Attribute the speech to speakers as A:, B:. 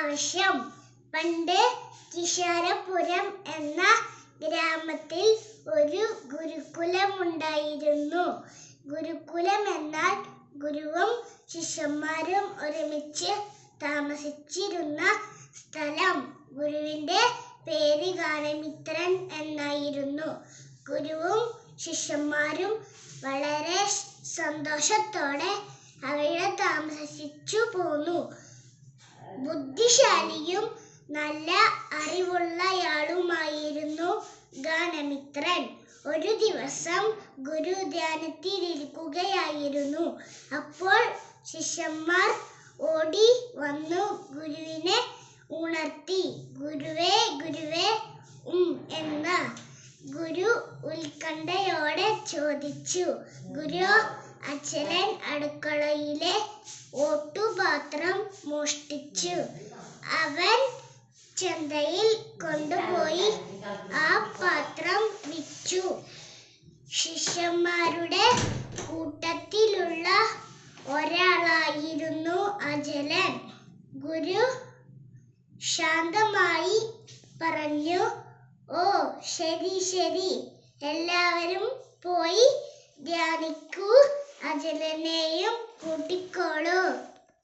A: ആവശ്യം. പണ്ട് കിഷാരപുരം എന്ന ഗ്രാമത്തിൽ ഒരു ഗുരുകുലമുണ്ടായിരുന്നു. ഗുരുകുലം എന്നാൽ ഗുരുവും ശിഷ്യന്മാരും ഒരുമിച്ച് താമസിച്ചിരുന്ന സ്ഥലം. ഗുരുവിന്റെ പേര് ഗാനമിത്രൻ എന്നായിരുന്നു. ഗുരുവും ശിഷ്യന്മാരും വളരെ സന്തോഷത്തോടെ അവിടെ താമസിച്ചു പോന്നു. ബുദ്ധിശാലിയും നല്ല അറിവുള്ളയാളുമായിരുന്നു ഗാനമിത്രൻ. ഒരു ദിവസം ഗുരു ധ്യാനത്തിലിരിക്കുകയായിരുന്നു. അപ്പോൾ ശിഷ്യന്മാർ ഓടി വന്നു ഗുരുവിനെ ഉണർത്തി. "ഗുരുവേ, ഗുരുവേ" എന്ന് ഗുരു ഉത്കണ്ഠയോടെ ചോദിച്ചു. "ഗുരു, അച്ഛൻ അടുക്കളയിലെ ഓട്ടുപാത്രം മോഷ്ടിച്ചു. അവൻ ചന്തയിൽ കൊണ്ടുപോയി ആ പാത്രം വിറ്റു." ശിഷ്യന്മാരുടെ കൂട്ടത്തിലുള്ള ഒരാളായിരുന്നു അചലൻ. ഗുരു ശാന്തമായി പറഞ്ഞു, "ഓ, ശരി ശരി, എല്ലാവരും പോയി ധ്യാനിക്കൂ. അചലനെയും കൂട്ടിക്കോളൂ."